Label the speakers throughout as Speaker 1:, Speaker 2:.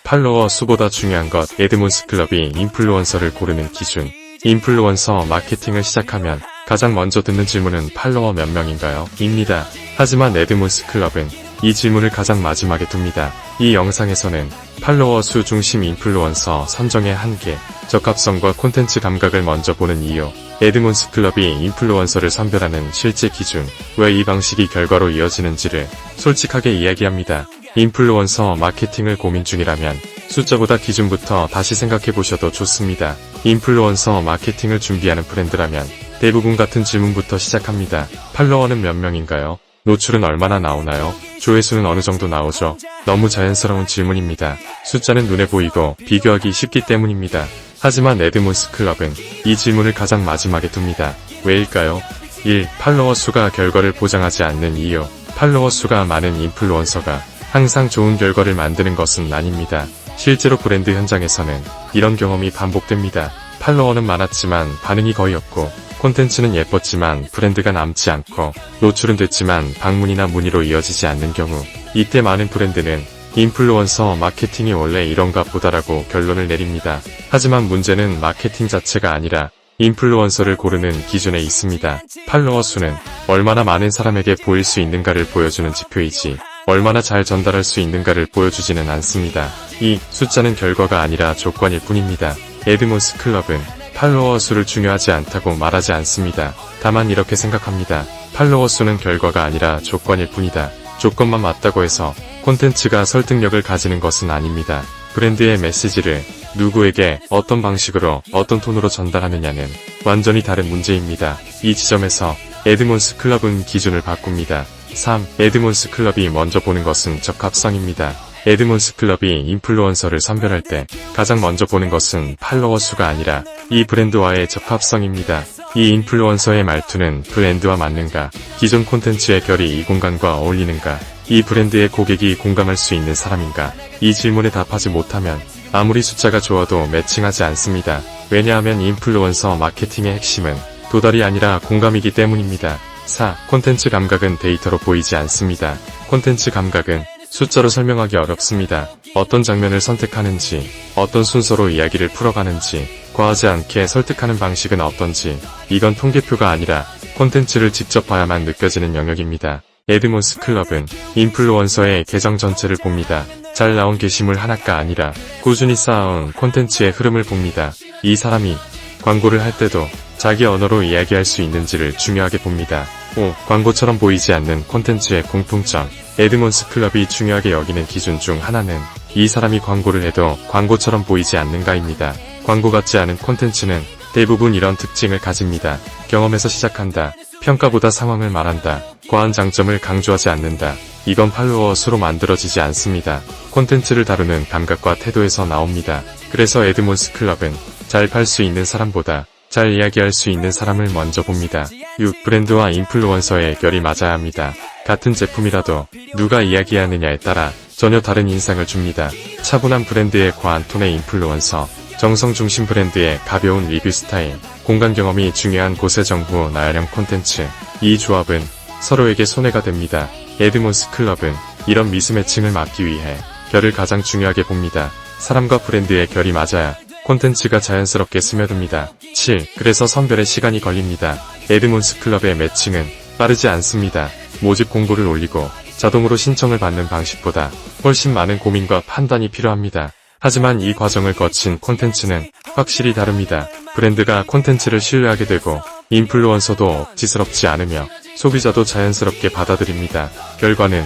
Speaker 1: 팔로워 수보다 중요한 것. 에드몬스클럽이 인플루언서를 고르는 기준. 인플루언서 마케팅을 시작하면 가장 먼저 듣는 질문은 팔로워 몇 명인가요? 입니다. 하지만 에드몬스클럽은 이 질문을 가장 마지막에 둡니다. 이 영상에서는 팔로워 수 중심 인플루언서 선정의 한계, 적합성과 콘텐츠 감각을 먼저 보는 이유, 에드몬스클럽이 인플루언서를 선별하는 실제 기준, 왜 이 방식이 결과로 이어지는지를 솔직하게 이야기합니다. 인플루언서 마케팅을 고민 중이라면 숫자보다 기준부터 다시 생각해보셔도 좋습니다. 인플루언서 마케팅을 준비하는 브랜드라면 대부분 같은 질문부터 시작합니다. 팔로워는 몇 명인가요? 노출은 얼마나 나오나요? 조회수는 어느 정도 나오죠? 너무 자연스러운 질문입니다. 숫자는 눈에 보이고 비교하기 쉽기 때문입니다. 하지만 에드몬스클럽은 이 질문을 가장 마지막에 둡니다. 왜일까요? 1. 팔로워 수가 결과를 보장하지 않는 이유. 팔로워 수가 많은 인플루언서가 항상 좋은 결과를 만드는 것은 아닙니다. 실제로 브랜드 현장에서는 이런 경험이 반복됩니다. 팔로워는 많았지만 반응이 거의 없고, 콘텐츠는 예뻤지만 브랜드가 남지 않고, 노출은 됐지만 방문이나 문의로 이어지지 않는 경우, 이때 많은 브랜드는 인플루언서 마케팅이 원래 이런가 보다라고 결론을 내립니다. 하지만 문제는 마케팅 자체가 아니라 인플루언서를 고르는 기준에 있습니다. 팔로워 수는 얼마나 많은 사람에게 보일 수 있는가를 보여주는 지표이지, 얼마나 잘 전달할 수 있는가를 보여주지는 않습니다. 이 숫자는 결과가 아니라 조건일 뿐입니다. 에드몬스클럽은 팔로워 수를 중요하지 않다고 말하지 않습니다. 다만 이렇게 생각합니다. 팔로워 수는 결과가 아니라 조건일 뿐이다. 조건만 맞다고 해서 콘텐츠가 설득력을 가지는 것은 아닙니다. 브랜드의 메시지를 누구에게 어떤 방식으로 어떤 톤으로 전달하느냐는 완전히 다른 문제입니다. 이 지점에서 에드몬스클럽은 기준을 바꿉니다. 3. 에드몬스클럽이 먼저 보는 것은 적합성입니다. 에드몬스클럽이 인플루언서를 선별할 때 가장 먼저 보는 것은 팔로워 수가 아니라 이 브랜드와의 적합성입니다. 이 인플루언서의 말투는 브랜드와 맞는가, 기존 콘텐츠의 결이 이 공간과 어울리는가, 이 브랜드의 고객이 공감할 수 있는 사람인가. 이 질문에 답하지 못하면 아무리 숫자가 좋아도 매칭하지 않습니다. 왜냐하면 인플루언서 마케팅의 핵심은 도달이 아니라 공감이기 때문입니다. 4. 콘텐츠 감각은 데이터로 보이지 않습니다. 콘텐츠 감각은 숫자로 설명하기 어렵습니다. 어떤 장면을 선택하는지, 어떤 순서로 이야기를 풀어가는지, 과하지 않게 설득하는 방식은 어떤지, 이건 통계표가 아니라 콘텐츠를 직접 봐야만 느껴지는 영역입니다. 에드몬스클럽은 인플루언서의 계정 전체를 봅니다. 잘 나온 게시물 하나가 아니라 꾸준히 쌓아온 콘텐츠의 흐름을 봅니다. 이 사람이 광고를 할 때도 자기 언어로 이야기할 수 있는지를 중요하게 봅니다. 5. 광고처럼 보이지 않는 콘텐츠의 공통점. 에드몬스클럽이 중요하게 여기는 기준 중 하나는 이 사람이 광고를 해도 광고처럼 보이지 않는가입니다. 광고 같지 않은 콘텐츠는 대부분 이런 특징을 가집니다. 경험에서 시작한다. 평가보다 상황을 말한다. 과한 장점을 강조하지 않는다. 이건 팔로워 수로 만들어지지 않습니다. 콘텐츠를 다루는 감각과 태도에서 나옵니다. 그래서 에드몬스클럽은 잘 팔 수 있는 사람보다 잘 이야기할 수 있는 사람을 먼저 봅니다. 6. 브랜드와 인플루언서의 결이 맞아야 합니다. 같은 제품이라도 누가 이야기하느냐에 따라 전혀 다른 인상을 줍니다. 차분한 브랜드의 과한 톤의 인플루언서, 정성 중심 브랜드의 가벼운 리뷰 스타일, 공간 경험이 중요한 고세 정보 나열형 콘텐츠. 이 조합은 서로에게 손해가 됩니다. 에드몬스클럽은 이런 미스매칭을 막기 위해 결을 가장 중요하게 봅니다. 사람과 브랜드의 결이 맞아야 콘텐츠가 자연스럽게 스며듭니다. 7. 그래서 선별에 시간이 걸립니다. 에드몬스클럽의 매칭은 빠르지 않습니다. 모집 공고를 올리고 자동으로 신청을 받는 방식보다 훨씬 많은 고민과 판단이 필요합니다. 하지만 이 과정을 거친 콘텐츠는 확실히 다릅니다. 브랜드가 콘텐츠를 신뢰하게 되고 인플루언서도 억지스럽지 않으며 소비자도 자연스럽게 받아들입니다. 결과는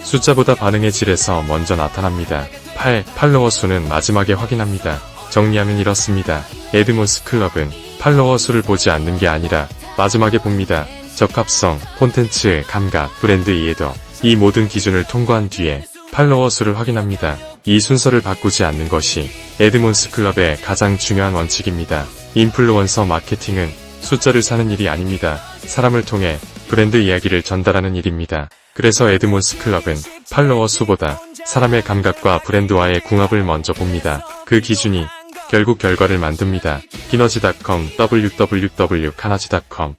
Speaker 1: 숫자보다 반응의 질에서 먼저 나타납니다. 8. 팔로워 수는 마지막에 확인합니다. 정리하면 이렇습니다. 에드몬스클럽은 팔로워 수를 보지 않는 게 아니라 마지막에 봅니다. 적합성, 콘텐츠, 감각, 브랜드 이해도, 이 모든 기준을 통과한 뒤에 팔로워 수를 확인합니다. 이 순서를 바꾸지 않는 것이 에드몬스클럽의 가장 중요한 원칙입니다. 인플루언서 마케팅은 숫자를 사는 일이 아닙니다. 사람을 통해 브랜드 이야기를 전달하는 일입니다. 그래서 에드몬스클럽은 팔로워 수보다 사람의 감각과 브랜드와의 궁합을 먼저 봅니다. 그 기준이 결국 결과를 만듭니다. 키너지.com www.kanaji.com